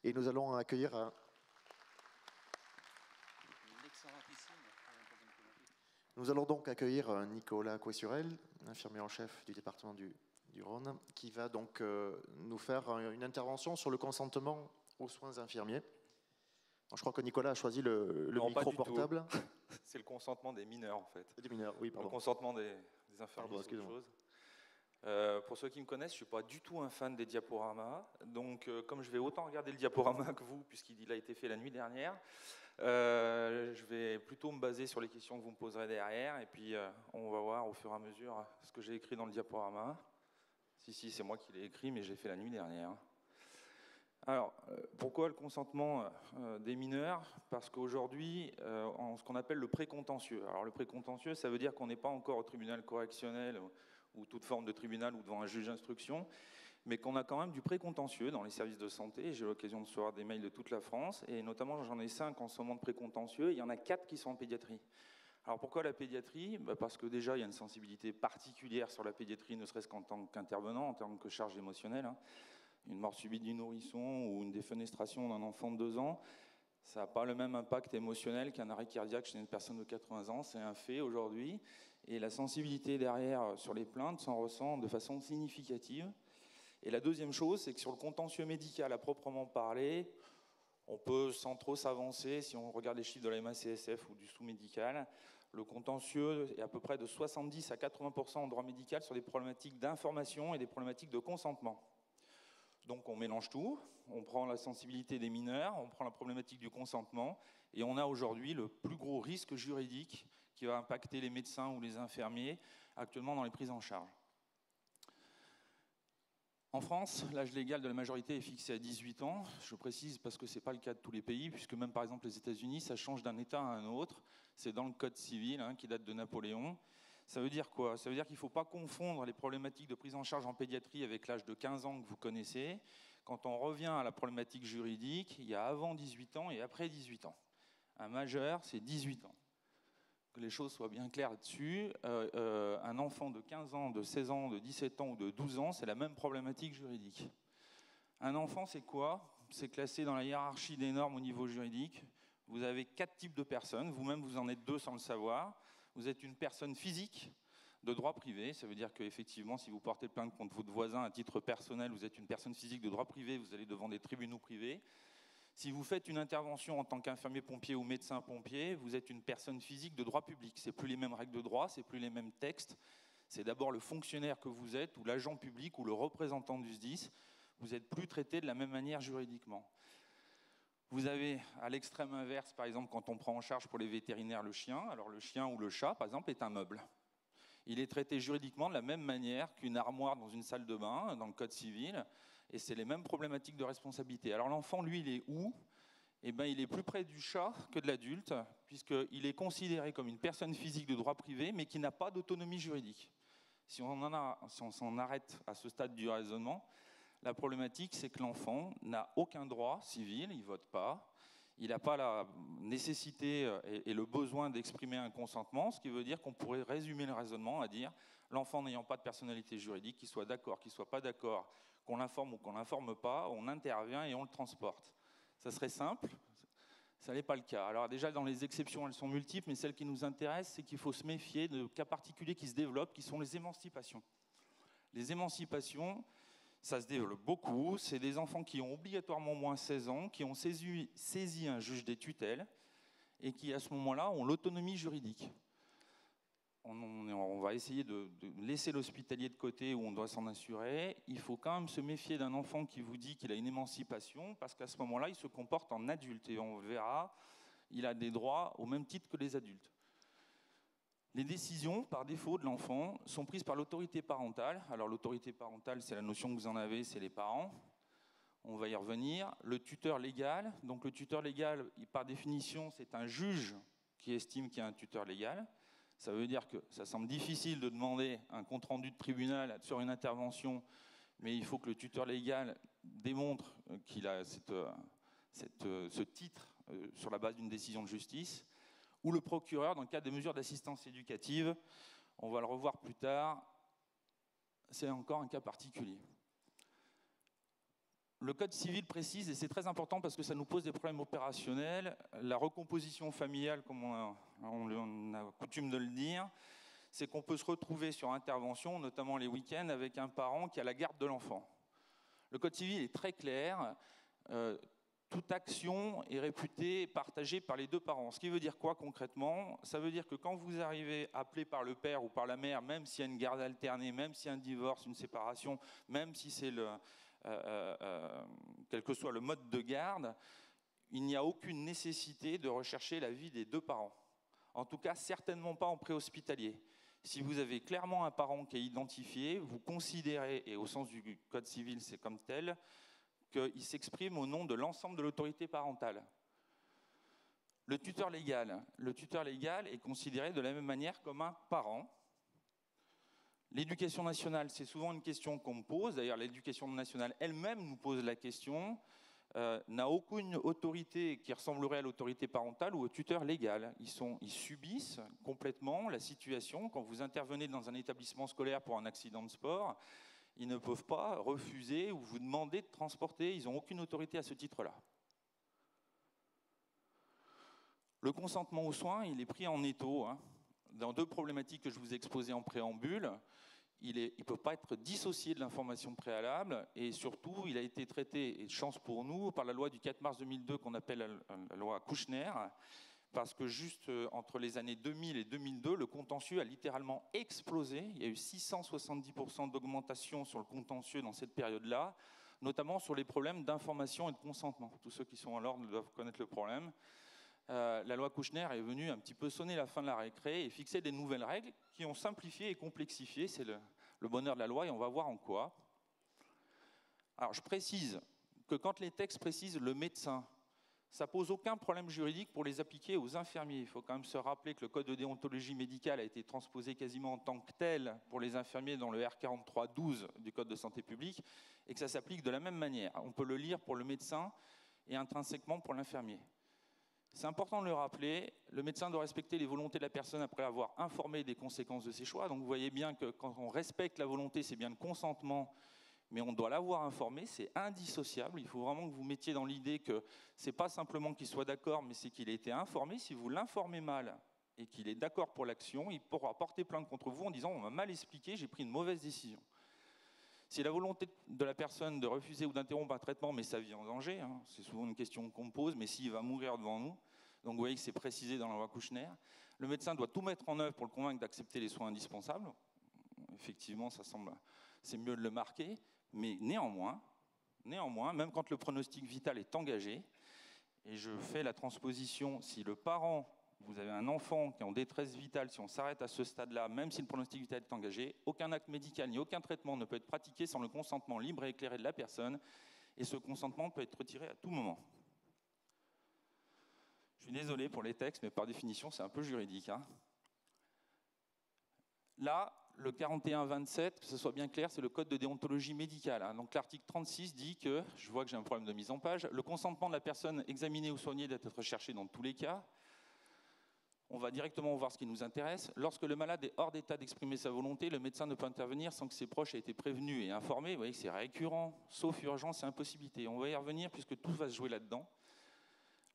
Et nous allons accueillir Nous allons donc accueillir Nicolas Couessurel, infirmier en chef du département du Rhône, qui va donc nous faire une intervention sur le consentement aux soins infirmiers. Alors, je crois que Nicolas a choisi le micro portable. C'est le consentement des mineurs, en fait. Des mineurs, oui, pardon. Le consentement des infirmiers, c'est autre chose. Pour ceux qui me connaissent, je ne suis pas du tout un fan des diaporamas. Donc, comme je vais autant regarder le diaporama que vous, puisqu'il a été fait la nuit dernière, je vais plutôt me baser sur les questions que vous me poserez derrière. Et puis, on va voir au fur et à mesure ce que j'ai écrit dans le diaporama. Si, c'est moi qui l'ai écrit, mais je l'ai fait la nuit dernière. Alors, pourquoi le consentement des mineurs? Parce qu'aujourd'hui, en ce qu'on appelle le précontentieux. Alors, le précontentieux, ça veut dire qu'on n'est pas encore au tribunal correctionnel ou toute forme de tribunal ou devant un juge d'instruction, mais qu'on a quand même du précontentieux dans les services de santé. J'ai l'occasion de recevoir des mails de toute la France, et notamment j'en ai 5 en ce moment de précontentieux, et il y en a 4 qui sont en pédiatrie. Alors pourquoi la pédiatrie? Parce que déjà, il y a une sensibilité particulière sur la pédiatrie, ne serait-ce qu'en tant qu'intervenant, en termes de charge émotionnelle. Une mort subite du nourrisson ou une défenestration d'un enfant de 2 ans, ça n'a pas le même impact émotionnel qu'un arrêt cardiaque chez une personne de 80 ans, c'est un fait aujourd'hui. Et la sensibilité derrière sur les plaintes s'en ressent de façon significative. Et la deuxième chose, c'est que sur le contentieux médical à proprement parler, on peut, sans trop s'avancer, si on regarde les chiffres de la MACSF ou du sous-médical, le contentieux est à peu près de 70 à 80% en droit médical sur des problématiques d'information et des problématiques de consentement. Donc on mélange tout, on prend la sensibilité des mineurs, on prend la problématique du consentement, et on a aujourd'hui le plus gros risque juridique qui va impacter les médecins ou les infirmiers actuellement dans les prises en charge. En France, l'âge légal de la majorité est fixé à 18 ans. Je précise parce que ce n'est pas le cas de tous les pays, puisque même par exemple les États-Unis, ça change d'un État à un autre. C'est dans le Code civil qui date de Napoléon. Ça veut dire quoi? Ça veut dire qu'il ne faut pas confondre les problématiques de prise en charge en pédiatrie avec l'âge de 15 ans que vous connaissez. Quand on revient à la problématique juridique, il y a avant 18 ans et après 18 ans. Un majeur, c'est 18 ans. Que les choses soient bien claires là-dessus. Un enfant de 15 ans, de 16 ans, de 17 ans ou de 12 ans, c'est la même problématique juridique. Un enfant, c'est quoi? C'est classé dans la hiérarchie des normes au niveau juridique. Vous avez 4 types de personnes. Vous-même, vous en êtes 2 sans le savoir. Vous êtes une personne physique de droit privé. Ça veut dire qu'effectivement, si vous portez plainte contre votre voisin à titre personnel, vous êtes une personne physique de droit privé, vous allez devant des tribunaux privés. Si vous faites une intervention en tant qu'infirmier pompier ou médecin pompier, vous êtes une personne physique de droit public. Ce n'est plus les mêmes règles de droit, ce n'est plus les mêmes textes. C'est d'abord le fonctionnaire que vous êtes, ou l'agent public, ou le représentant du SDIS. Vous n'êtes plus traité de la même manière juridiquement. Vous avez à l'extrême inverse, par exemple, quand on prend en charge pour les vétérinaires le chien. Alors le chien ou le chat, par exemple, est un meuble. Il est traité juridiquement de la même manière qu'une armoire dans une salle de bain, dans le Code civil, et c'est les mêmes problématiques de responsabilité. Alors l'enfant, lui, il est où? Eh bien, il est plus près du chat que de l'adulte, puisqu'il est considéré comme une personne physique de droit privé, mais qui n'a pas d'autonomie juridique. Si on s'en arrête à ce stade du raisonnement, la problématique, c'est que l'enfant n'a aucun droit civil, il ne vote pas, il n'a pas la nécessité et le besoin d'exprimer un consentement, ce qui veut dire qu'on pourrait résumer le raisonnement à dire l'enfant n'ayant pas de personnalité juridique, qu'il soit d'accord, qu'il ne soit pas d'accord, qu'on l'informe ou qu'on ne l'informe pas, on intervient et on le transporte. Ça serait simple, ça n'est pas le cas. Alors déjà, dans les exceptions, elles sont multiples, mais celle qui nous intéresse, c'est qu'il faut se méfier de cas particuliers qui se développent, qui sont les émancipations. Les émancipations, ça se développe beaucoup. C'est des enfants qui ont obligatoirement moins 16 ans, qui ont saisi un juge des tutelles et qui, à ce moment-là, ont l'autonomie juridique. On va essayer de laisser l'hospitalier de côté où on doit s'en assurer. Il faut quand même se méfier d'un enfant qui vous dit qu'il a une émancipation, parce qu'à ce moment-là, il se comporte en adulte. Et on verra, il a des droits au même titre que les adultes. Les décisions, par défaut de l'enfant, sont prises par l'autorité parentale. Alors l'autorité parentale, c'est la notion que vous en avez, c'est les parents. On va y revenir. Le tuteur légal, donc le tuteur légal, par définition, c'est un juge qui estime qu'il y a un tuteur légal. Ça veut dire que ça semble difficile de demander un compte-rendu de tribunal sur une intervention, mais il faut que le tuteur légal démontre qu'il a ce titre sur la base d'une décision de justice. Ou le procureur, dans le cadre des mesures d'assistance éducative, on va le revoir plus tard, c'est encore un cas particulier. Le Code civil précise, et c'est très important parce que ça nous pose des problèmes opérationnels, la recomposition familiale, comme on a coutume de le dire, c'est qu'on peut se retrouver sur intervention, notamment les week-ends, avec un parent qui a la garde de l'enfant. Le Code civil est très clair, toute action est réputée partagée par les deux parents. Ce qui veut dire quoi concrètement? Ça veut dire que quand vous arrivez appelé par le père ou par la mère, même s'il y a une garde alternée, même s'il y a un divorce, une séparation, même si c'est quel que soit le mode de garde, il n'y a aucune nécessité de rechercher l'avis des deux parents. En tout cas, certainement pas en préhospitalier. Si vous avez clairement un parent qui est identifié, vous considérez, et au sens du Code civil c'est comme tel, qu'il s'exprime au nom de l'ensemble de l'autorité parentale. Le tuteur légal est considéré de la même manière comme un parent. L'éducation nationale, c'est souvent une question qu'on me pose. D'ailleurs, l'éducation nationale elle-même nous pose la question. N'a aucune autorité qui ressemblerait à l'autorité parentale ou au tuteur légal. Ils subissent complètement la situation. Quand vous intervenez dans un établissement scolaire pour un accident de sport, ils ne peuvent pas refuser ou vous demander de transporter. Ils n'ont aucune autorité à ce titre-là. Le consentement aux soins, il est pris en étau, dans deux problématiques que je vous ai exposées en préambule. Il ne peut pas être dissocié de l'information préalable et surtout, il a été traité, et chance pour nous, par la loi du 4 mars 2002 qu'on appelle la loi Kouchner, parce que juste entre les années 2000 et 2002, le contentieux a littéralement explosé. Il y a eu 670% d'augmentation sur le contentieux dans cette période-là, notamment sur les problèmes d'information et de consentement. Tous ceux qui sont en l'ordre doivent connaître le problème. La loi Kouchner est venue un petit peu sonner la fin de la récré et fixer des nouvelles règles qui ont simplifié et complexifié. C'est le bonheur de la loi et on va voir en quoi. Alors je précise que quand les textes précisent le médecin, ça pose aucun problème juridique pour les appliquer aux infirmiers. Il faut quand même se rappeler que le code de déontologie médicale a été transposé quasiment en tant que tel pour les infirmiers dans le R4312 du code de santé publique et que ça s'applique de la même manière. On peut le lire pour le médecin et intrinsèquement pour l'infirmier. C'est important de le rappeler, le médecin doit respecter les volontés de la personne après avoir informé des conséquences de ses choix. Donc vous voyez bien que quand on respecte la volonté, c'est bien le consentement, mais on doit l'avoir informé, c'est indissociable. Il faut vraiment que vous mettiez dans l'idée que ce n'est pas simplement qu'il soit d'accord, mais c'est qu'il ait été informé. Si vous l'informez mal et qu'il est d'accord pour l'action, il pourra porter plainte contre vous en disant « on m'a mal expliqué, j'ai pris une mauvaise décision ». Si la volonté de la personne de refuser ou d'interrompre un traitement met sa vie en danger, c'est souvent une question qu'on me pose, mais s'il va mourir devant nous, donc vous voyez que c'est précisé dans la loi Kouchner, le médecin doit tout mettre en œuvre pour le convaincre d'accepter les soins indispensables. Effectivement, c'est mieux de le marquer, mais néanmoins, même quand le pronostic vital est engagé, et je fais la transposition, si le parent, vous avez un enfant qui est en détresse vitale, si on s'arrête à ce stade-là, même si le pronostic vital est engagé, aucun acte médical ni aucun traitement ne peut être pratiqué sans le consentement libre et éclairé de la personne, et ce consentement peut être retiré à tout moment. Je suis désolé pour les textes, mais par définition, c'est un peu juridique. Là, le 41-27, que ce soit bien clair, c'est le code de déontologie médicale. Donc l'article 36 dit que, je vois que j'ai un problème de mise en page, le consentement de la personne examinée ou soignée doit être recherché dans tous les cas. On va directement voir ce qui nous intéresse. Lorsque le malade est hors d'état d'exprimer sa volonté, le médecin ne peut intervenir sans que ses proches aient été prévenus et informés. Vous voyez que c'est récurrent, sauf urgence et impossibilité. On va y revenir puisque tout va se jouer là-dedans.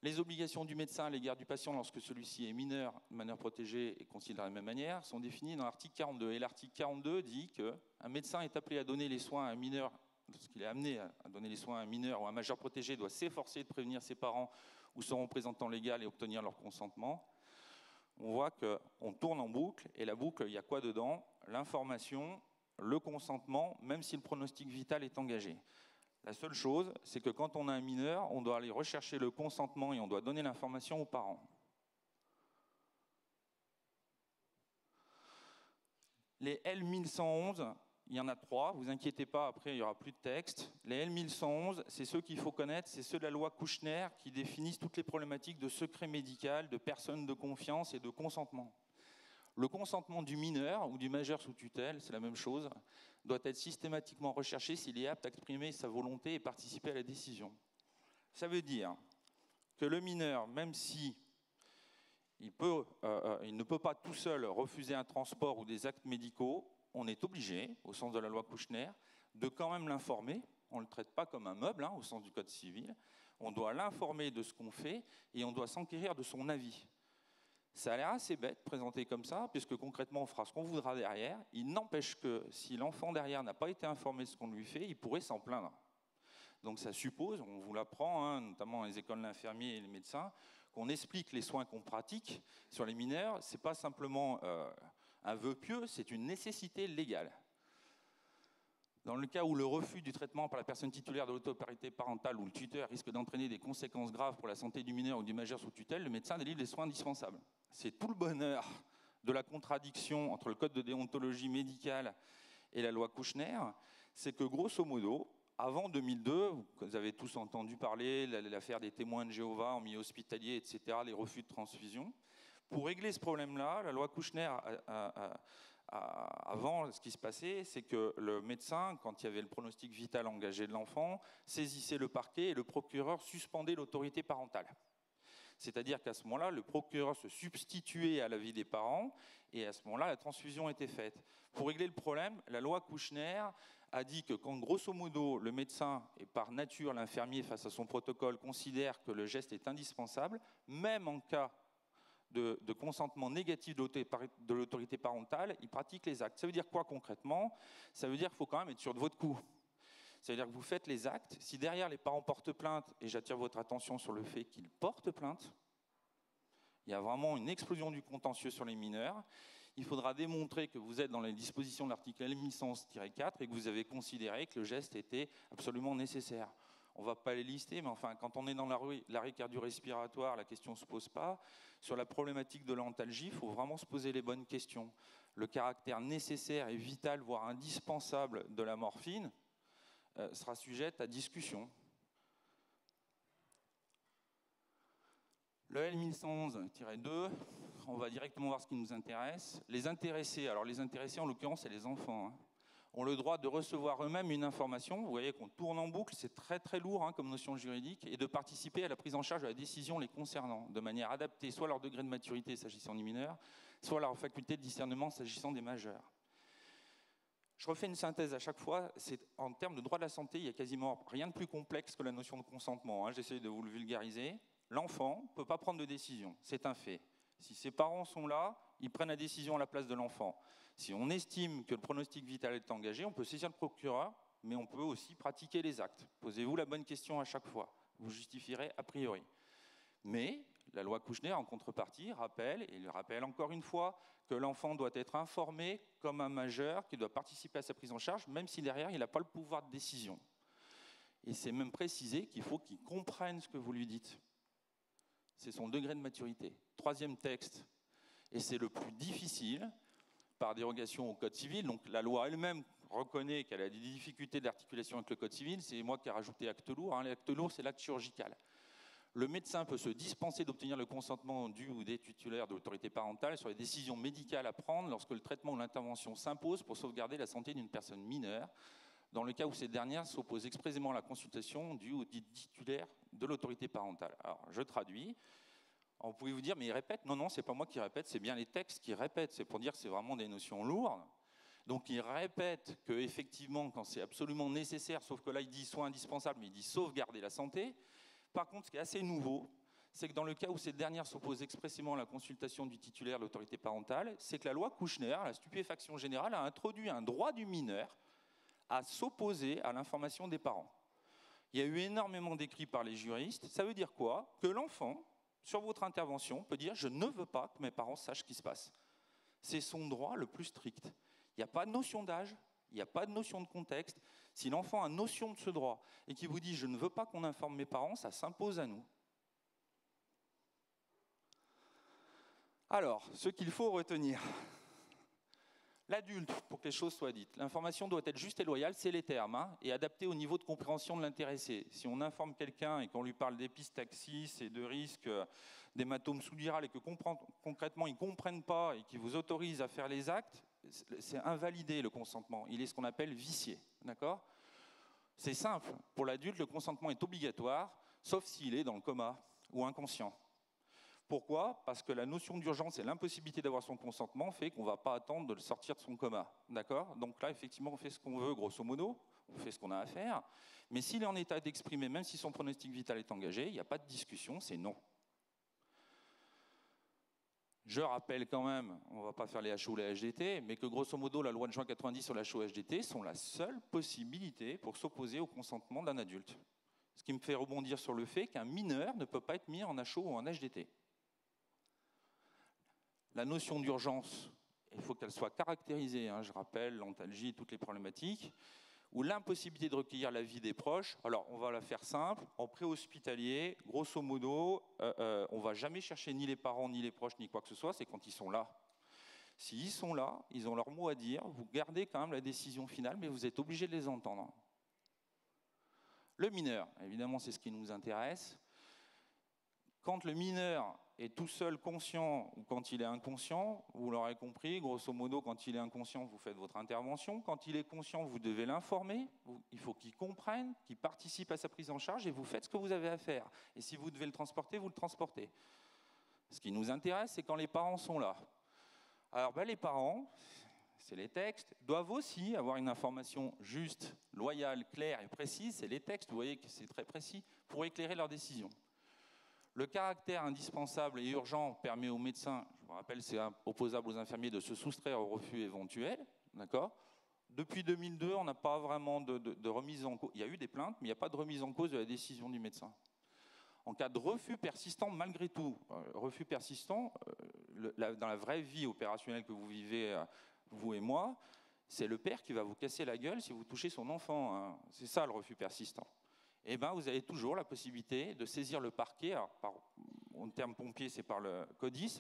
Les obligations du médecin à l'égard du patient lorsque celui-ci est mineur, de manière protégée et considéré de la même manière, sont définies dans l'article 42. Et l'article 42 dit qu'un médecin est appelé à donner les soins à un mineur, lorsqu'il est amené à donner les soins à un mineur ou à un majeur protégé, doit s'efforcer de prévenir ses parents ou son représentant légal et obtenir leur consentement. On voit qu'on tourne en boucle, et la boucle, il y a quoi dedans? L'information, le consentement, même si le pronostic vital est engagé. La seule chose, c'est que quand on a un mineur, on doit aller rechercher le consentement et on doit donner l'information aux parents. Les L1111, il y en a 3, vous inquiétez pas, après il n'y aura plus de texte. Les L1111, c'est ceux qu'il faut connaître, c'est ceux de la loi Kouchner qui définissent toutes les problématiques de secret médical, de personnes de confiance et de consentement. Le consentement du mineur ou du majeur sous tutelle, c'est la même chose, doit être systématiquement recherché s'il est apte à exprimer sa volonté et participer à la décision. Ça veut dire que le mineur, même si il ne peut pas tout seul refuser un transport ou des actes médicaux, on est obligé, au sens de la loi Kouchner, de quand même l'informer On ne le traite pas comme un meuble, au sens du Code civil. On doit l'informer de ce qu'on fait et on doit s'enquérir de son avis. Ça a l'air assez bête, présenté comme ça, puisque concrètement, on fera ce qu'on voudra derrière. Il n'empêche que si l'enfant derrière n'a pas été informé de ce qu'on lui fait, il pourrait s'en plaindre. Donc ça suppose, on vous l'apprend, notamment dans les écoles d'infirmiers et les médecins, qu'on explique les soins qu'on pratique sur les mineurs. Ce n'est pas simplement un vœu pieux, c'est une nécessité légale. Dans le cas où le refus du traitement par la personne titulaire de l'autorité parentale ou le tuteur risque d'entraîner des conséquences graves pour la santé du mineur ou du majeur sous tutelle, le médecin délivre les soins indispensables. C'est tout le bonheur de la contradiction entre le code de déontologie médicale et la loi Kouchner, c'est que grosso modo, avant 2002, vous avez tous entendu parler de l'affaire des témoins de Jéhovah en milieu hospitalier, etc., les refus de transfusion. Pour régler ce problème-là, la loi Kouchner, avant, ce qui se passait, c'est que le médecin, quand il y avait le pronostic vital engagé de l'enfant, saisissait le parquet et le procureur suspendait l'autorité parentale. C'est-à-dire qu'à ce moment-là, le procureur se substituait à l'avis des parents et à ce moment-là, la transfusion était faite. Pour régler le problème, la loi Kouchner a dit que quand, grosso modo, le médecin et par nature l'infirmier face à son protocole considère que le geste est indispensable, même en cas de consentement négatif de l'autorité parentale, il pratique les actes. Ça veut dire quoi concrètement? Ça veut dire qu'il faut quand même être sûr de votre coup. C'est-à-dire que vous faites les actes. Si derrière les parents portent plainte, et j'attire votre attention sur le fait qu'ils portent plainte, il y a vraiment une explosion du contentieux sur les mineurs. Il faudra démontrer que vous êtes dans les dispositions de l'article L1100-4 et que vous avez considéré que le geste était absolument nécessaire. On ne va pas les lister, mais enfin, quand on est dans l'arrêt cardio-respiratoire, la question ne se pose pas. Sur la problématique de l'antalgie, il faut vraiment se poser les bonnes questions. Le caractère nécessaire et vital, voire indispensable de la morphine, sera sujette à discussion. Le L1111-2, on va directement voir ce qui nous intéresse. Les intéressés, alors les intéressés en l'occurrence c'est les enfants, ont le droit de recevoir eux-mêmes une information. Vous voyez qu'on tourne en boucle, c'est très très lourd comme notion juridique, et de participer à la prise en charge de la décision les concernant, de manière adaptée soit à leur degré de maturité s'agissant des mineurs, soit à leur faculté de discernement s'agissant des majeurs. Je refais une synthèse à chaque fois. En termes de droit de la santé, il n'y a quasiment rien de plus complexe que la notion de consentement. J'essaie de vous le vulgariser. L'enfant ne peut pas prendre de décision, c'est un fait. Si ses parents sont là, ils prennent la décision à la place de l'enfant. Si on estime que le pronostic vital est engagé, on peut saisir le procureur, mais on peut aussi pratiquer les actes. Posez-vous la bonne question à chaque fois. Vous justifierez a priori. Mais la loi Kouchner, en contrepartie, rappelle, et il rappelle encore une fois, que l'enfant doit être informé comme un majeur qui doit participer à sa prise en charge, même si derrière, il n'a pas le pouvoir de décision. Et c'est même précisé qu'il faut qu'il comprenne ce que vous lui dites. C'est son degré de maturité. Troisième texte, et c'est le plus difficile, par dérogation au Code civil, donc la loi elle-même reconnaît qu'elle a des difficultés d'articulation avec le Code civil, c'est moi qui ai rajouté acte lourd, l'acte lourd c'est l'acte chirurgical. Le médecin peut se dispenser d'obtenir le consentement du ou des titulaires de l'autorité parentale sur les décisions médicales à prendre lorsque le traitement ou l'intervention s'impose pour sauvegarder la santé d'une personne mineure, dans le cas où cette dernière s'oppose expressément à la consultation du ou des titulaires de l'autorité parentale. Alors, je traduis. Vous pouvez vous dire, mais il répète. Non, c'est pas moi qui répète, c'est bien les textes qui répètent. C'est pour dire que c'est vraiment des notions lourdes. Donc, il répète qu'effectivement, quand c'est absolument nécessaire, sauf que là, il dit soit indispensable, mais il dit sauvegarder la santé. Par contre, ce qui est assez nouveau, c'est que dans le cas où cette dernière s'oppose expressément à la consultation du titulaire de l'autorité parentale, c'est que la loi Kouchner, la stupéfaction générale, a introduit un droit du mineur à s'opposer à l'information des parents. Il y a eu énormément d'écrits par les juristes. Ça veut dire quoi? Que l'enfant, sur votre intervention, peut dire « je ne veux pas que mes parents sachent ce qui se passe ». C'est son droit le plus strict. Il n'y a pas de notion d'âge, il n'y a pas de notion de contexte. Si l'enfant a notion de ce droit et qu'il vous dit « je ne veux pas qu'on informe mes parents », ça s'impose à nous. Alors, ce qu'il faut retenir. L'adulte, pour que les choses soient dites, l'information doit être juste et loyale, c'est les termes, et adaptée au niveau de compréhension de l'intéressé. Si on informe quelqu'un et qu'on lui parle d'épistaxis et de risques d'hématome sous-dural et que concrètement ils ne comprennent pas et qu'ils vous autorisent à faire les actes, c'est invalider le consentement. Il est ce qu'on appelle vicié. D'accord ? C'est simple. Pour l'adulte, le consentement est obligatoire, sauf s'il est dans le coma ou inconscient. Pourquoi? Parce que la notion d'urgence et l'impossibilité d'avoir son consentement fait qu'on ne va pas attendre de le sortir de son coma. D'accord? Donc là, effectivement, on fait ce qu'on veut, grosso modo, on fait ce qu'on a à faire. Mais s'il est en état d'exprimer, même si son pronostic vital est engagé, il n'y a pas de discussion, c'est non. Je rappelle quand même, on ne va pas faire les HO ou les HDT, mais que grosso modo, la loi de juin 90 sur la HO-HDT sont la seule possibilité pour s'opposer au consentement d'un adulte. Ce qui me fait rebondir sur le fait qu'un mineur ne peut pas être mis en HO ou en HDT. La notion d'urgence, il faut qu'elle soit caractérisée, je rappelle, l'antalgie, toutes les problématiques, ou l'impossibilité de recueillir l'avis des proches. Alors, on va la faire simple. En préhospitalier, grosso modo, on ne va jamais chercher ni les parents, ni les proches, ni quoi que ce soit, c'est quand ils sont là. S'ils sont là, ils ont leur mot à dire, vous gardez quand même la décision finale, mais vous êtes obligé de les entendre. Le mineur, évidemment, c'est ce qui nous intéresse. Quand le mineur est tout seul conscient ou quand il est inconscient, vous l'aurez compris, grosso modo, quand il est inconscient, vous faites votre intervention. Quand il est conscient, vous devez l'informer. Il faut qu'il comprenne, qu'il participe à sa prise en charge et vous faites ce que vous avez à faire. Et si vous devez le transporter, vous le transportez. Ce qui nous intéresse, c'est quand les parents sont là. Alors, les parents, c'est les textes, doivent aussi avoir une information juste, loyale, claire et précise. C'est les textes, vous voyez que c'est très précis, pour éclairer leur décision. Le caractère indispensable et urgent permet aux médecins, je vous rappelle, c'est opposable aux infirmiers de se soustraire au refus éventuel. D'accord ? Depuis 2002, on n'a pas vraiment de remise en cause. Il y a eu des plaintes, mais il n'y a pas de remise en cause de la décision du médecin. En cas de refus persistant, malgré tout, refus persistant, dans la vraie vie opérationnelle que vous vivez, vous et moi, c'est le père qui va vous casser la gueule si vous touchez son enfant. C'est ça le refus persistant. Eh bien, vous avez toujours la possibilité de saisir le parquet, alors en termes pompiers, c'est par le CODIS,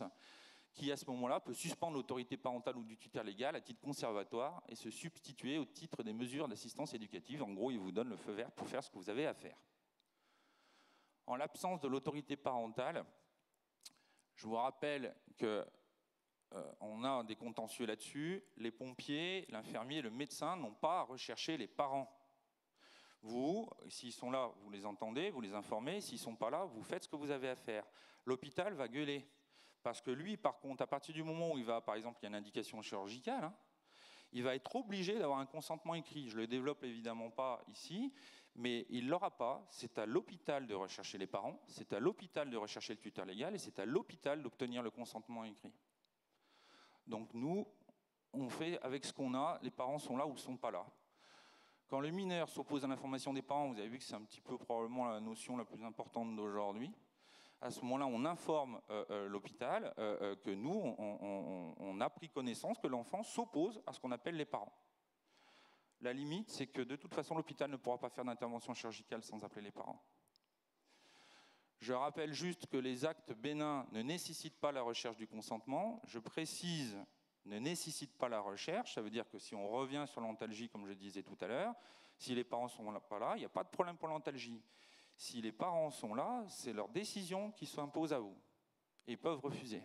qui à ce moment-là peut suspendre l'autorité parentale ou du tuteur légal à titre conservatoire et se substituer au titre des mesures d'assistance éducative. En gros, il vous donne le feu vert pour faire ce que vous avez à faire. En l'absence de l'autorité parentale, je vous rappelle qu'on a des contentieux là-dessus. Les pompiers, l'infirmier, le médecin n'ont pas à rechercher les parents. Vous, s'ils sont là, vous les entendez, vous les informez. S'ils ne sont pas là, vous faites ce que vous avez à faire. L'hôpital va gueuler. Parce que lui, par contre, à partir du moment où il va, par exemple, il y a une indication chirurgicale, il va être obligé d'avoir un consentement écrit. Je ne le développe évidemment pas ici, mais il ne l'aura pas. C'est à l'hôpital de rechercher les parents, c'est à l'hôpital de rechercher le tuteur légal et c'est à l'hôpital d'obtenir le consentement écrit. Donc nous, on fait avec ce qu'on a. Les parents sont là ou ne sont pas là. Quand le mineur s'oppose à l'information des parents, vous avez vu que c'est un petit peu probablement la notion la plus importante d'aujourd'hui. À ce moment-là, on informe l'hôpital que nous, on a pris connaissance que l'enfant s'oppose à ce qu'on appelle les parents. La limite, c'est que de toute façon, l'hôpital ne pourra pas faire d'intervention chirurgicale sans appeler les parents. Je rappelle juste que les actes bénins ne nécessitent pas la recherche du consentement. Je précise, ne nécessitent pas la recherche. Ça veut dire que si on revient sur l'antalgie, comme je disais tout à l'heure, si les parents ne sont pas là, il n'y a pas de problème pour l'antalgie. Si les parents sont là, c'est leur décision qui s'impose à vous. Et ils peuvent refuser.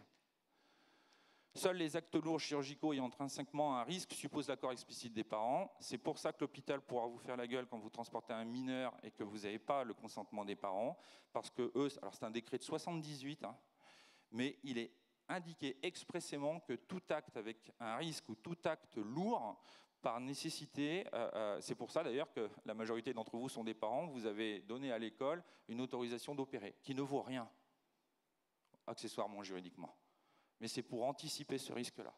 Seuls les actes lourds chirurgicaux ayant intrinsèquement un risque supposent l'accord explicite des parents. C'est pour ça que l'hôpital pourra vous faire la gueule quand vous transportez un mineur et que vous n'avez pas le consentement des parents. Parce que eux, alors c'est un décret de 78, mais il est indiqué expressément que tout acte avec un risque ou tout acte lourd, par nécessité, c'est pour ça d'ailleurs que la majorité d'entre vous sont des parents, vous avez donné à l'école une autorisation d'opérer, qui ne vaut rien, accessoirement juridiquement. Mais c'est pour anticiper ce risque-là.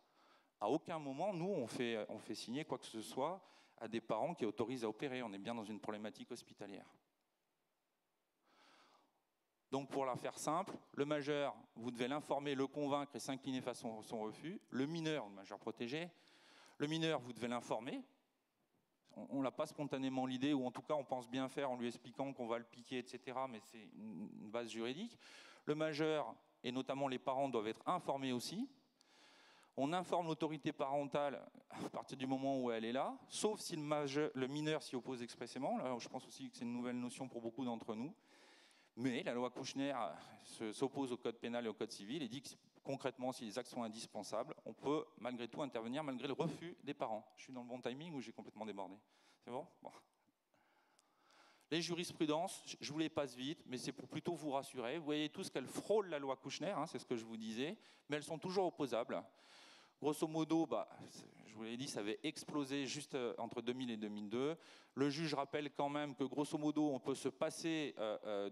À aucun moment, nous, on fait signer quoi que ce soit à des parents qui autorisent à opérer. On est bien dans une problématique hospitalière. Donc pour la faire simple, le majeur, vous devez l'informer, le convaincre et s'incliner face à son refus. Le mineur, le majeur protégé, le mineur, vous devez l'informer. On n'a pas spontanément l'idée, ou en tout cas on pense bien faire en lui expliquant qu'on va le piquer, etc. Mais c'est une base juridique. Le majeur, et notamment les parents, doivent être informés aussi. On informe l'autorité parentale à partir du moment où elle est là, sauf si le mineur s'y oppose expressément. Là, je pense aussi que c'est une nouvelle notion pour beaucoup d'entre nous. Mais la loi Kouchner s'oppose au code pénal et au code civil et dit que concrètement, si les actes sont indispensables, on peut malgré tout intervenir malgré le refus des parents. Je suis dans le bon timing ou j'ai complètement débordé? C'est bon? Bon. Les jurisprudences, je vous les passe vite, mais c'est pour plutôt vous rassurer. Vous voyez tous qu'elles frôlent la loi Kouchner, hein, c'est ce que je vous disais, mais elles sont toujours opposables. Grosso modo, je vous l'ai dit, ça avait explosé juste entre 2000 et 2002. Le juge rappelle quand même que grosso modo, on peut se passer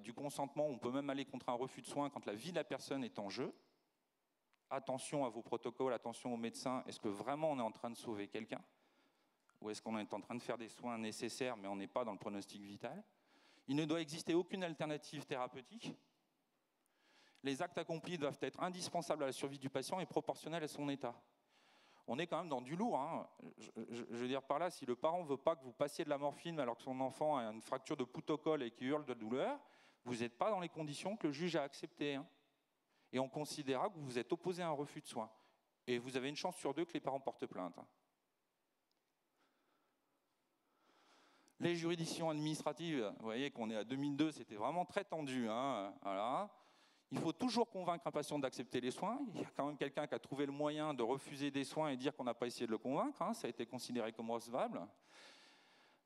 du consentement, on peut même aller contre un refus de soins quand la vie de la personne est en jeu. Attention à vos protocoles, attention aux médecins. Est-ce que vraiment on est en train de sauver quelqu'un ? Ou est-ce qu'on est en train de faire des soins nécessaires, mais on n'est pas dans le pronostic vital? Il ne doit exister aucune alternative thérapeutique. Les actes accomplis doivent être indispensables à la survie du patient et proportionnels à son état. On est quand même dans du lourd. Hein. Je veux dire par là, si le parent ne veut pas que vous passiez de la morphine alors que son enfant a une fracture de poutre-au-col et qu'il hurle de douleur, vous n'êtes pas dans les conditions que le juge a acceptées. Hein. Et on considérera que vous vous êtes opposé à un refus de soins. Et vous avez une chance sur 2 que les parents portent plainte. Hein. Les juridictions administratives, vous voyez qu'on est à 2002, c'était vraiment très tendu. Hein. Voilà. Il faut toujours convaincre un patient d'accepter les soins. Il y a quand même quelqu'un qui a trouvé le moyen de refuser des soins et dire qu'on n'a pas essayé de le convaincre. Hein. Ça a été considéré comme recevable.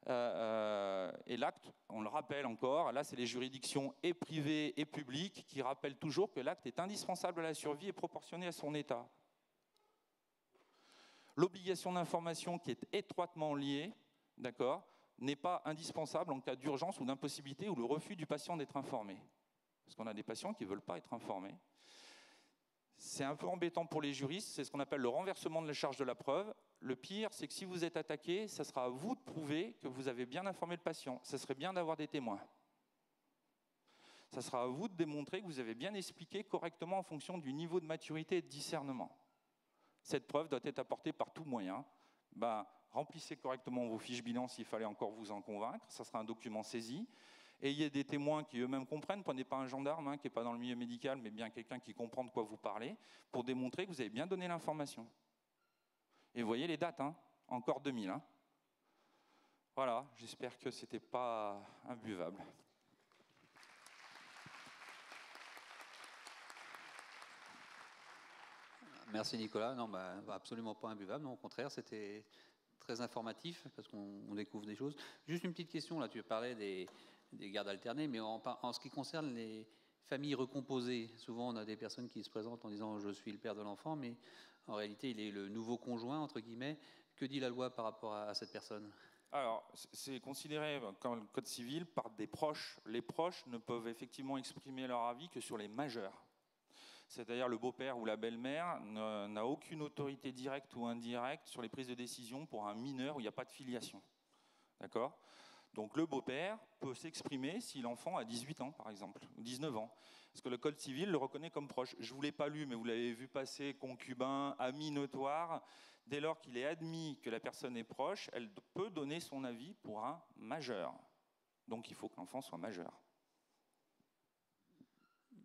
Et l'acte, on le rappelle encore, là c'est les juridictions et privées et publiques qui rappellent toujours que l'acte est indispensable à la survie et proportionné à son état. L'obligation d'information qui est étroitement liée, d'accord, n'est pas indispensable en cas d'urgence ou d'impossibilité ou le refus du patient d'être informé. Parce qu'on a des patients qui ne veulent pas être informés. C'est un peu embêtant pour les juristes, c'est ce qu'on appelle le renversement de la charge de la preuve. Le pire, c'est que si vous êtes attaqué, ça sera à vous de prouver que vous avez bien informé le patient. Ça serait bien d'avoir des témoins. Ça sera à vous de démontrer que vous avez bien expliqué correctement en fonction du niveau de maturité et de discernement. Cette preuve doit être apportée par tout moyen. Remplissez correctement vos fiches bilan s'il fallait encore vous en convaincre. Ça sera un document saisi. Ayez des témoins qui eux-mêmes comprennent. Prenez pas un gendarme qui n'est pas dans le milieu médical, mais bien quelqu'un qui comprend de quoi vous parlez, pour démontrer que vous avez bien donné l'information. Et vous voyez les dates, hein, encore 2000. Hein. Voilà, j'espère que ce n'était pas imbuvable. Merci Nicolas. Non, absolument pas imbuvable. Non, au contraire, c'était très informatif parce qu'on découvre des choses. Juste une petite question, là, tu parlais des gardes alternés, mais en ce qui concerne les familles recomposées, souvent on a des personnes qui se présentent en disant « je suis le père de l'enfant », mais en réalité il est le nouveau conjoint, entre guillemets. Que dit la loi par rapport à cette personne ? Alors, c'est considéré comme le code civil par des proches. Les proches ne peuvent effectivement exprimer leur avis que sur les majeurs. C'est-à-dire le beau-père ou la belle-mère n'a aucune autorité directe ou indirecte sur les prises de décision pour un mineur où il n'y a pas de filiation. D'accord ? Donc le beau-père peut s'exprimer si l'enfant a 18 ans, par exemple, ou 19 ans. Parce que le Code civil le reconnaît comme proche. Je ne vous l'ai pas lu, mais vous l'avez vu passer, concubin, ami notoire. Dès lors qu'il est admis que la personne est proche, elle peut donner son avis pour un majeur. Donc il faut que l'enfant soit majeur.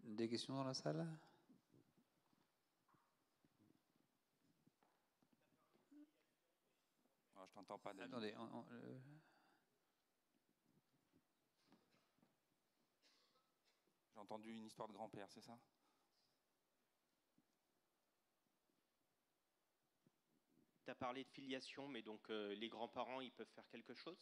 Des questions dans la salle ? Oh, je t'entends pas. Attendez, J'ai entendu une histoire de grand-père, c'est ça ? Tu as parlé de filiation, mais donc les grands-parents, ils peuvent faire quelque chose ?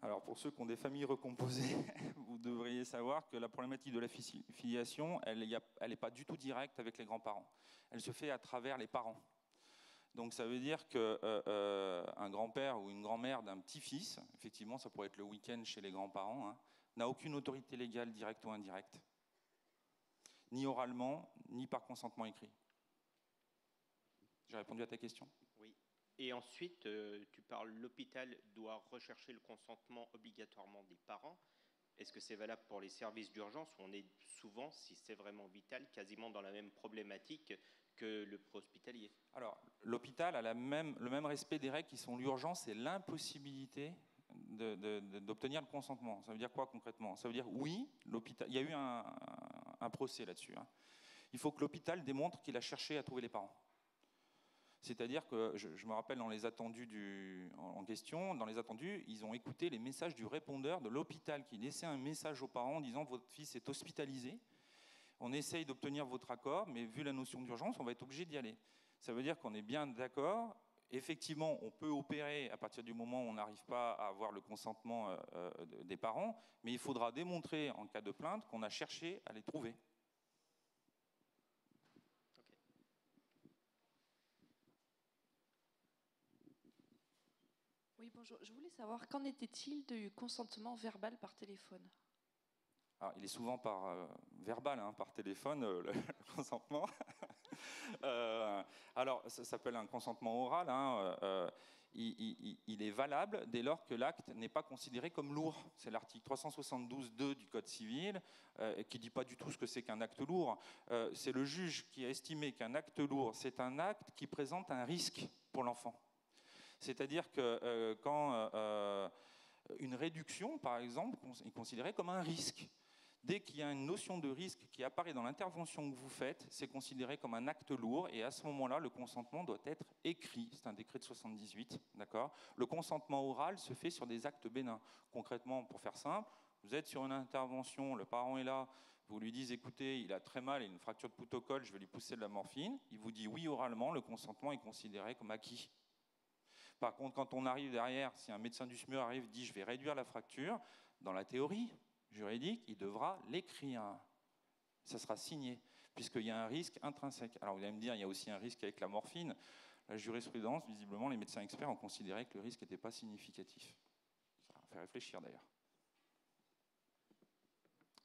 Alors pour ceux qui ont des familles recomposées, vous devriez savoir que la problématique de la filiation, elle n'est pas du tout directe avec les grands-parents. Elle se fait à travers les parents. Donc ça veut dire qu'un grand-père ou une grand-mère d'un petit-fils, effectivement ça pourrait être le week-end chez les grands-parents, hein, n'a aucune autorité légale directe ou indirecte, ni oralement, ni par consentement écrit. J'ai répondu à ta question ? Oui. Et ensuite, tu parles, l'hôpital doit rechercher le consentement obligatoirement des parents. Est-ce que c'est valable pour les services d'urgence où on est souvent, si c'est vraiment vital, quasiment dans la même problématique que le préhospitalier ? Alors, l'hôpital a le même respect des règles qui sont l'urgence et l'impossibilité d'obtenir le consentement. Ça veut dire quoi concrètement ? Ça veut dire, oui, l'hôpital, il y a eu un procès là-dessus. Hein. Il faut que l'hôpital démontre qu'il a cherché à trouver les parents. C'est-à-dire que, je me rappelle dans les attendus en question, dans les attendus, ils ont écouté les messages du répondeur de l'hôpital qui laissait un message aux parents en disant « votre fils est hospitalisé, on essaye d'obtenir votre accord, mais vu la notion d'urgence, on va être obligé d'y aller ». Ça veut dire qu'on est bien d'accord effectivement, on peut opérer à partir du moment où on n'arrive pas à avoir le consentement des parents, mais il faudra démontrer en cas de plainte qu'on a cherché à les trouver. Oui, bonjour. Je voulais savoir, qu'en était-il du consentement verbal par téléphone? Alors, il est souvent par verbal, hein, par téléphone, le consentement. Alors, ça s'appelle un consentement oral. Hein, il est valable dès lors que l'acte n'est pas considéré comme lourd. C'est l'article 372.2 du Code civil qui ne dit pas du tout ce que c'est qu'un acte lourd. C'est le juge qui a estimé qu'un acte lourd, c'est un acte qui présente un risque pour l'enfant. C'est-à-dire que quand une réduction, par exemple, est considérée comme un risque. Dès qu'il y a une notion de risque qui apparaît dans l'intervention que vous faites, c'est considéré comme un acte lourd et à ce moment-là, le consentement doit être écrit. C'est un décret de 78, d'accord ? Le consentement oral se fait sur des actes bénins. Concrètement, pour faire simple, vous êtes sur une intervention, le parent est là, vous lui dites, écoutez, il a très mal, il a une fracture de ptocolle, je vais lui pousser de la morphine. Il vous dit oui oralement, le consentement est considéré comme acquis. Par contre, quand on arrive derrière, si un médecin du SMUR arrive et dit « je vais réduire la fracture », dans la théorie juridique, il devra l'écrire. Ça sera signé, puisqu'il y a un risque intrinsèque. Alors vous allez me dire, il y a aussi un risque avec la morphine. La jurisprudence, visiblement, les médecins experts ont considéré que le risque n'était pas significatif. Ça fait réfléchir d'ailleurs.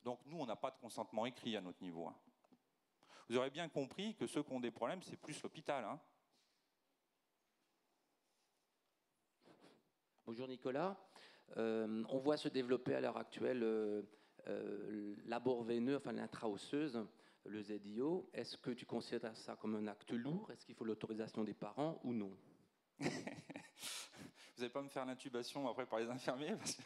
Donc nous, on n'a pas de consentement écrit à notre niveau. Hein. Vous aurez bien compris que ceux qui ont des problèmes, c'est plus l'hôpital. Hein. Bonjour Nicolas. On voit se développer à l'heure actuelle l'abord veineux, enfin l'intra-osseuse, le ZIO. Est-ce que tu considères ça comme un acte lourd? Est-ce qu'il faut l'autorisation des parents ou non? Vous n'allez pas me faire l'intubation après par les infirmiers parce que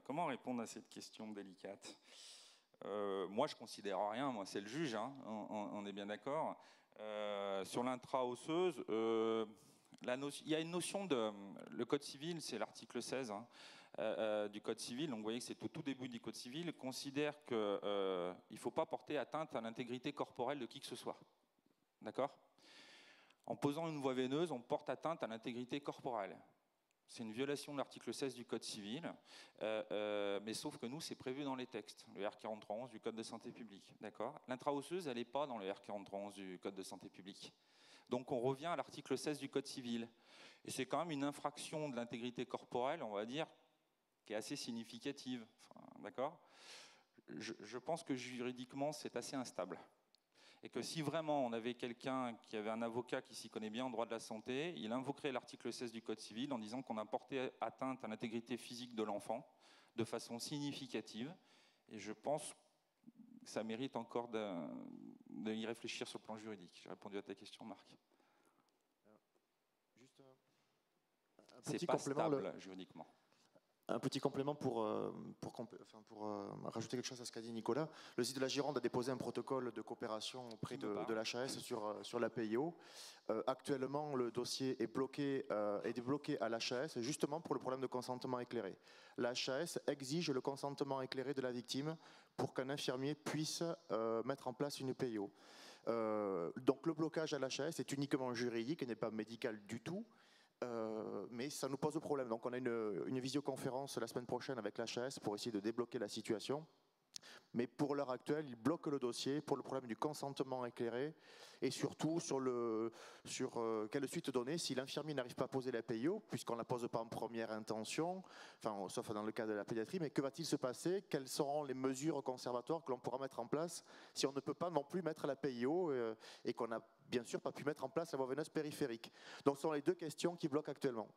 comment répondre à cette question délicate? Moi, je ne considère rien. Moi, c'est le juge. Hein, on est bien d'accord. Sur l'intra-osseuse, il y a une notion de... Le Code civil, c'est l'article 16 hein, du Code civil, donc vous voyez que c'est au tout début du Code civil, considère qu'il ne faut pas porter atteinte à l'intégrité corporelle de qui que ce soit. D'accord? En posant une voie veineuse, on porte atteinte à l'intégrité corporelle. C'est une violation de l'article 16 du Code civil, mais sauf que nous, c'est prévu dans les textes, le R4311 du Code de santé publique. D'accord? L'intra-osseuse, elle n'est pas dans le R4311 du Code de santé publique. Donc on revient à l'article 16 du Code civil. Et c'est quand même une infraction de l'intégrité corporelle, on va dire, qui est assez significative. Enfin, d'accord ? Je pense que juridiquement, c'est assez instable. Et que si vraiment on avait quelqu'un qui avait un avocat qui s'y connaît bien en droit de la santé, il invoquerait l'article 16 du Code civil en disant qu'on a porté atteinte à l'intégrité physique de l'enfant de façon significative. Et je pense que ça mérite encore d'y réfléchir sur le plan juridique. J'ai répondu à ta question, Marc. Juste un c'est petit pas complément stable juridiquement. Un petit complément pour rajouter quelque chose à ce qu'a dit Nicolas. Le site de la Gironde a déposé un protocole de coopération auprès de l'HAS sur la PIO. Actuellement, le dossier est bloqué à l'HAS justement pour le problème de consentement éclairé. L'HAS exige le consentement éclairé de la victime pour qu'un infirmier puisse mettre en place une PIO. Donc le blocage à l'HAS est uniquement juridique et n'est pas médical du tout. Mais ça nous pose problème. Donc on a une visioconférence la semaine prochaine avec l'HAS pour essayer de débloquer la situation. Mais pour l'heure actuelle, il bloque le dossier pour le problème du consentement éclairé et surtout sur quelle suite donner si l'infirmier n'arrive pas à poser la PIO, puisqu'on ne la pose pas en première intention, enfin, sauf dans le cas de la pédiatrie, mais que va-t-il se passer? Quelles seront les mesures conservatoires que l'on pourra mettre en place si on ne peut pas non plus mettre la PIO et qu'on n'a bien sûr pas pu mettre en place la voie veineuse périphérique? Donc ce sont les deux questions qui bloquent actuellement.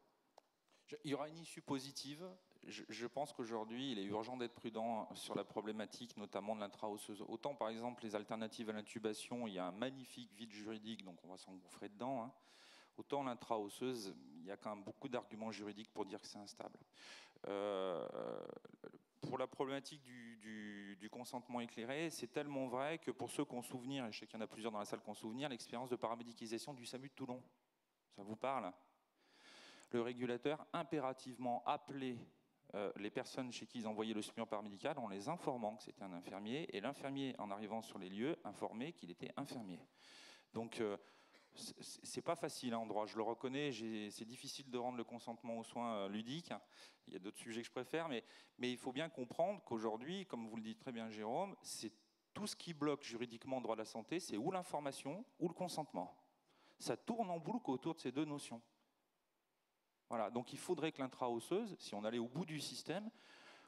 Il y aura une issue positive. Je pense qu'aujourd'hui, il est urgent d'être prudent sur la problématique, notamment de l'intra-osseuse. Autant, par exemple, les alternatives à l'intubation, il y a un magnifique vide juridique, donc on va s'engouffrer dedans. Hein. Autant l'intra-osseuse, il y a quand même beaucoup d'arguments juridiques pour dire que c'est instable. Pour la problématique du consentement éclairé, c'est tellement vrai que pour ceux qui ont souvenir, et je sais qu'il y en a plusieurs dans la salle qui ont souvenir, l'expérience de paramédicalisation du SAMU de Toulon, ça vous parle? Le régulateur impérativement appelait les personnes chez qui ils envoyaient le SMUR paramédical en les informant que c'était un infirmier, et l'infirmier, en arrivant sur les lieux, informait qu'il était infirmier. Donc, C'est pas facile en droit, je le reconnais, c'est difficile de rendre le consentement aux soins ludique. Il y a d'autres sujets que je préfère, mais il faut bien comprendre qu'aujourd'hui, comme vous le dites très bien Jérôme, c'est tout ce qui bloque juridiquement le droit de la santé, c'est ou l'information ou le consentement. Ça tourne en boucle autour de ces deux notions. Voilà, donc il faudrait que l'intra-osseuse, si on allait au bout du système,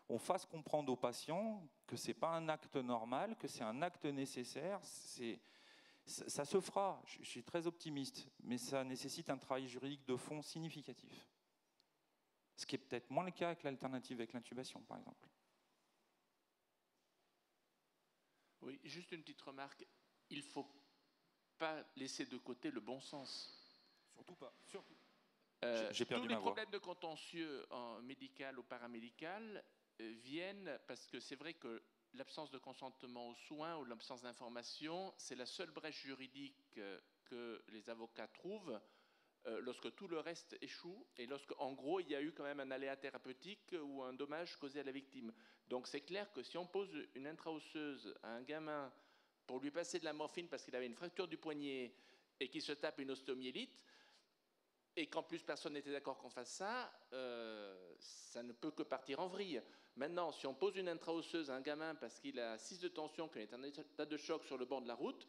on fasse comprendre aux patients que ce n'est pas un acte normal, que c'est un acte nécessaire. Ça se fera, je suis très optimiste, mais ça nécessite un travail juridique de fond significatif. Ce qui est peut-être moins le cas avec l'alternative avec l'intubation, par exemple. Oui, juste une petite remarque. Il ne faut pas laisser de côté le bon sens. Surtout pas. Surtout. J'ai perdu tous les problèmes de contentieux en médical ou paramédical viennent parce que c'est vrai que l'absence de consentement aux soins ou l'absence d'information, c'est la seule brèche juridique que les avocats trouvent lorsque tout le reste échoue et lorsque, en gros, il y a eu quand même un aléa thérapeutique ou un dommage causé à la victime. Donc c'est clair que si on pose une intra-osseuse à un gamin pour lui passer de la morphine parce qu'il avait une fracture du poignet et qu'il se tape une ostéomyélite, et qu'en plus personne n'était d'accord qu'on fasse ça, ça ne peut que partir en vrille. Maintenant, si on pose une intra-osseuse à un gamin parce qu'il a 6 de tension, qu'il est en état de choc sur le bord de la route,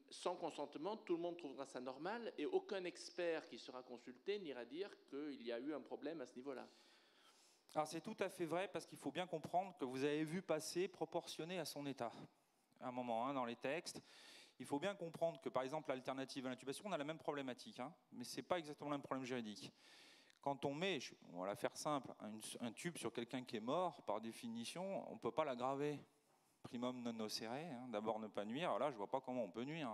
sans consentement, tout le monde trouvera ça normal et aucun expert qui sera consulté n'ira dire qu'il y a eu un problème à ce niveau-là. Alors c'est tout à fait vrai parce qu'il faut bien comprendre que vous avez vu passer proportionné à son état. À un moment, dans les textes, il faut bien comprendre que par exemple l'alternative à l'intubation, on a la même problématique, mais ce n'est pas exactement le même problème juridique. Quand on met, on va la faire simple, un tube sur quelqu'un qui est mort, par définition, on ne peut pas l'aggraver. Primum non nocere, d'abord ne pas nuire. Là, je ne vois pas comment on peut nuire.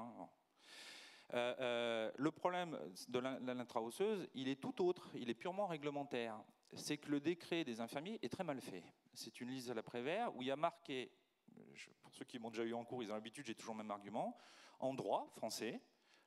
Le problème de l'intra-osseuse, il est tout autre, il est purement réglementaire. C'est que le décret des infirmiers est très mal fait. C'est une liste à la Prévert où il y a marqué, pour ceux qui m'ont déjà eu en cours, ils ont l'habitude, j'ai toujours le même argument, en droit français,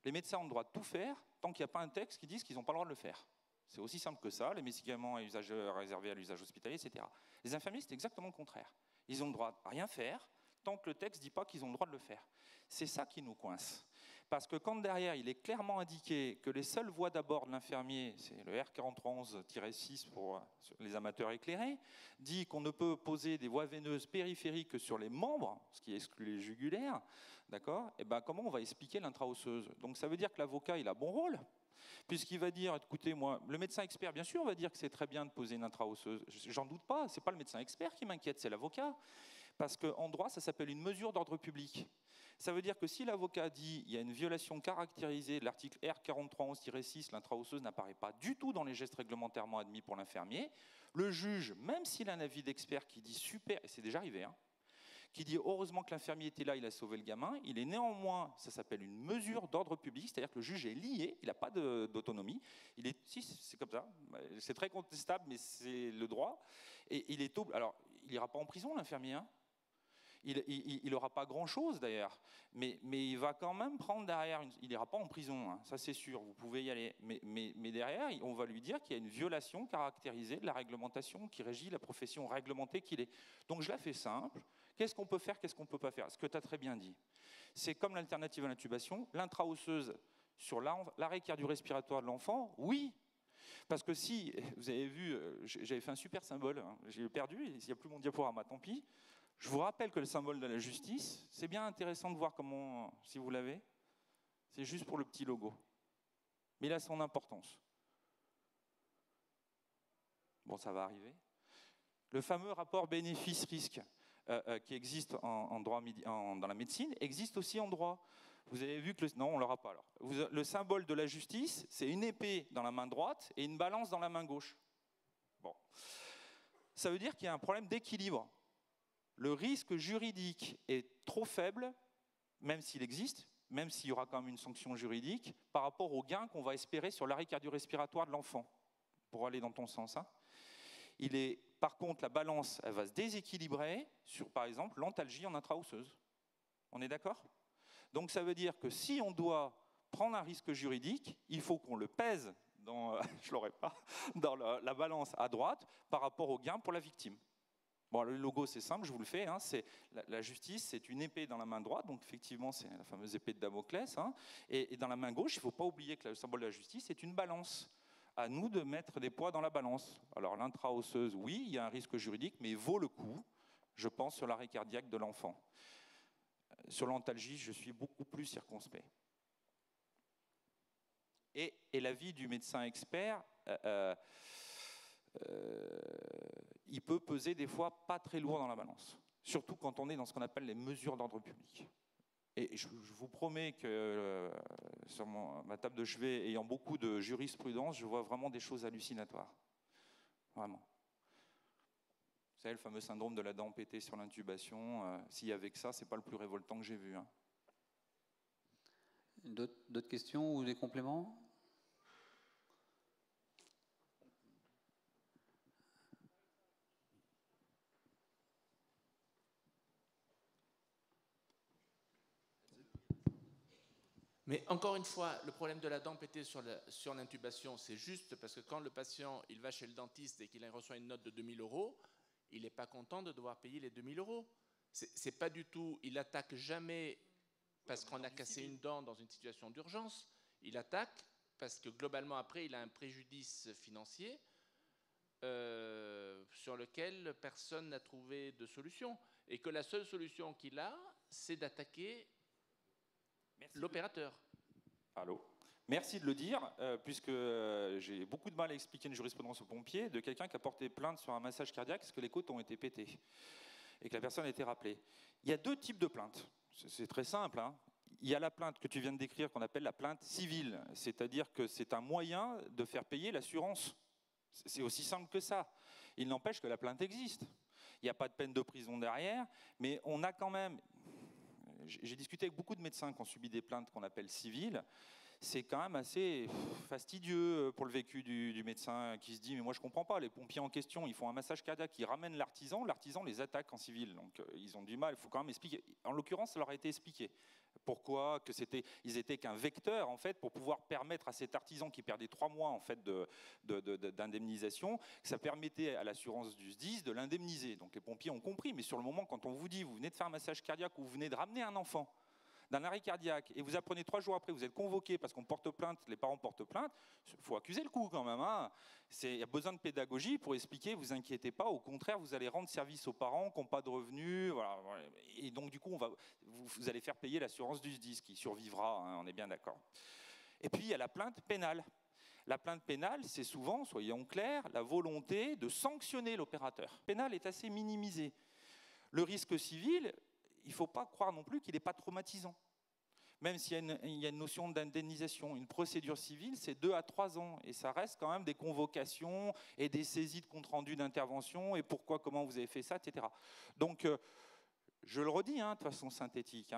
les médecins ont le droit de tout faire tant qu'il n'y a pas un texte qui dise qu'ils n'ont pas le droit de le faire. C'est aussi simple que ça, les médicaments à usage réservé à l'usage hospitalier, etc. Les infirmiers, c'est exactement le contraire. Ils ont le droit de rien faire tant que le texte ne dit pas qu'ils ont le droit de le faire. C'est ça qui nous coince. Parce que quand derrière, il est clairement indiqué que les seules voies d'abord de l'infirmier, c'est le R4311-6 pour les amateurs éclairés, dit qu'on ne peut poser des voies veineuses périphériques que sur les membres, ce qui exclut les jugulaires, d'accord ? Et ben, comment on va expliquer l'intra-osseuse ? Donc ça veut dire que l'avocat, il a bon rôle, puisqu'il va dire, écoutez, moi, le médecin expert, bien sûr, va dire que c'est très bien de poser une intra-osseuse. J'en doute pas, ce n'est pas le médecin expert qui m'inquiète, c'est l'avocat. Parce qu'en droit, ça s'appelle une mesure d'ordre public. Ça veut dire que si l'avocat dit qu'il y a une violation caractérisée de l'article R4311-6, l'intra-osseuse n'apparaît pas du tout dans les gestes réglementairement admis pour l'infirmier, le juge, même s'il a un avis d'expert qui dit super, et c'est déjà arrivé, qui dit heureusement que l'infirmier était là, il a sauvé le gamin, il est néanmoins, ça s'appelle une mesure d'ordre public, c'est-à-dire que le juge est lié, il n'a pas d'autonomie, si, c'est comme ça, c'est très contestable, mais c'est le droit, et il est alors il n'ira pas en prison l'infirmier, il n'aura pas grand-chose d'ailleurs, mais il va quand même prendre derrière, il n'ira pas en prison, ça c'est sûr, vous pouvez y aller, mais derrière, on va lui dire qu'il y a une violation caractérisée de la réglementation qui régit la profession réglementée qu'il est. Donc je la fais simple, qu'est-ce qu'on peut faire, qu'est-ce qu'on ne peut pas faire ? Ce que tu as très bien dit, c'est comme l'alternative à l'intubation, l'intra-osseuse sur l'arrêt cardio-respiratoire de l'enfant, oui. Parce que si, vous avez vu, j'avais fait un super symbole, j'ai perdu, il n'y a plus mon diaporama, tant pis. Je vous rappelle que le symbole de la justice, c'est bien intéressant de voir comment, si vous l'avez, c'est juste pour le petit logo. Mais il a son importance. Bon, ça va arriver. Le fameux rapport bénéfice-risque qui existe en droit, dans la médecine, existe aussi en droit. Vous avez vu que non, on ne l'aura pas alors. Le symbole de la justice, c'est une épée dans la main droite et une balance dans la main gauche. Bon. Ça veut dire qu'il y a un problème d'équilibre. Le risque juridique est trop faible, même s'il existe, même s'il y aura quand même une sanction juridique, par rapport au gain qu'on va espérer sur l'arrêt cardio-respiratoire de l'enfant, pour aller dans ton sens. Par contre, la balance, elle va se déséquilibrer sur, par exemple, l'antalgie en intra-osseuse. On est d'accord ? Donc ça veut dire que si on doit prendre un risque juridique, il faut qu'on le pèse dans, je l'aurais pas, dans la balance à droite par rapport au gain pour la victime. Bon, le logo, c'est simple, je vous le fais. Hein, la justice, c'est une épée dans la main droite, donc effectivement, c'est la fameuse épée de Damoclès. Hein, et dans la main gauche, il ne faut pas oublier que le symbole de la justice est une balance. À nous de mettre des poids dans la balance. Alors l'intra-osseuse, oui, il y a un risque juridique, mais vaut le coup, je pense, sur l'arrêt cardiaque de l'enfant. Sur l'antalgie, je suis beaucoup plus circonspect. Et l'avis du médecin expert, il peut peser des fois pas très lourd dans la balance, surtout quand on est dans ce qu'on appelle les mesures d'ordre public. Et je vous promets que sur ma table de chevet, ayant beaucoup de jurisprudence, je vois vraiment des choses hallucinatoires. Vraiment. Vous savez, le fameux syndrome de la dent pétée sur l'intubation, s'il y avait que ça, c'est pas le plus révoltant que j'ai vu. Hein. D'autres questions ou des compléments ? Mais encore une fois, le problème de la dent pétée sur l'intubation, c'est juste parce que quand le patient il va chez le dentiste et qu'il reçoit une note de 2 000 €, il n'est pas content de devoir payer les 2 000 €. C'est pas du tout, il attaque jamais parce qu'on a cassé une dent dans une situation d'urgence. Il attaque parce que globalement après il a un préjudice financier sur lequel personne n'a trouvé de solution. Et que la seule solution qu'il a, c'est d'attaquer l'opérateur. Allô ? Merci de le dire, puisque j'ai beaucoup de mal à expliquer une jurisprudence aux pompiers de quelqu'un qui a porté plainte sur un massage cardiaque parce que les côtes ont été pétées et que la personne a été rappelée. Il y a deux types de plaintes. C'est très simple. Hein. Il y a la plainte que tu viens de décrire qu'on appelle la plainte civile, c'est-à-dire que c'est un moyen de faire payer l'assurance. C'est aussi simple que ça. Il n'empêche que la plainte existe. Il n'y a pas de peine de prison derrière, mais on a quand même... J'ai discuté avec beaucoup de médecins qui ont subi des plaintes qu'on appelle civiles. C'est quand même assez fastidieux pour le vécu du médecin qui se dit « mais moi je ne comprends pas, les pompiers en question, ils font un massage cardiaque, ils ramènent l'artisan les attaque en civil, donc ils ont du mal, il faut quand même expliquer. » En l'occurrence, ça leur a été expliqué. Pourquoi ils étaient qu'un vecteur en fait pour pouvoir permettre à cet artisan qui perdait 3 mois en fait d'indemnisation, que ça permettait à l'assurance du SDIS de l'indemniser. Donc les pompiers ont compris, mais sur le moment, quand on vous dit vous venez de faire un massage cardiaque ou vous venez de ramener un enfant d'un arrêt cardiaque et vous apprenez 3 jours après, vous êtes convoqué parce qu'on porte plainte, les parents portent plainte, il faut accuser le coup quand même. Hein. Il y a besoin de pédagogie pour expliquer, vous inquiétez pas, au contraire, vous allez rendre service aux parents qui n'ont pas de revenus. Voilà. Et donc du coup, vous allez faire payer l'assurance du SDIS qui survivra, hein, on est bien d'accord. Et puis il y a la plainte pénale. La plainte pénale, c'est souvent, soyons clairs, la volonté de sanctionner l'opérateur. La pénale est assez minimisée. Le risque civil, il ne faut pas croire non plus qu'il n'est pas traumatisant. Même s'il y a une notion d'indemnisation, une procédure civile, c'est 2 à 3 ans. Et ça reste quand même des convocations et des saisies de compte rendu d'intervention et pourquoi, comment vous avez fait ça, etc. Donc, je le redis de façon synthétique,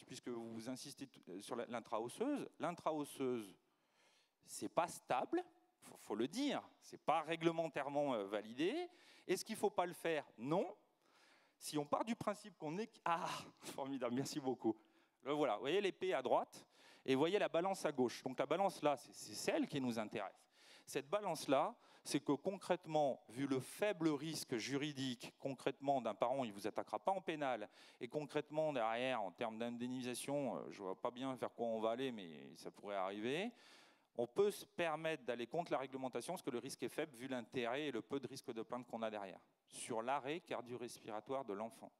puisque vous insistez sur l'intra-osseuse. L'intra-osseuse, ce n'est pas stable, il faut le dire, ce n'est pas réglementairement validé. Est-ce qu'il ne faut pas le faire? Non. Si on part du principe qu'on est... Ah, formidable, merci beaucoup. Le voilà, vous voyez l'épée à droite et vous voyez la balance à gauche. Donc la balance là, c'est celle qui nous intéresse. Cette balance-là, c'est que concrètement, vu le faible risque juridique, concrètement d'un parent, il ne vous attaquera pas en pénal, et concrètement derrière, en termes d'indemnisation, je ne vois pas bien vers quoi on va aller, mais ça pourrait arriver, on peut se permettre d'aller contre la réglementation parce que le risque est faible vu l'intérêt et le peu de risque de plainte qu'on a derrière, sur l'arrêt cardio-respiratoire de l'enfant.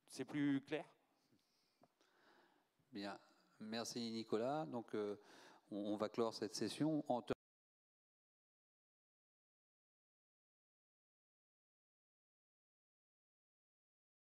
C'est plus clair ? Bien, merci Nicolas. Donc, on va clore cette session.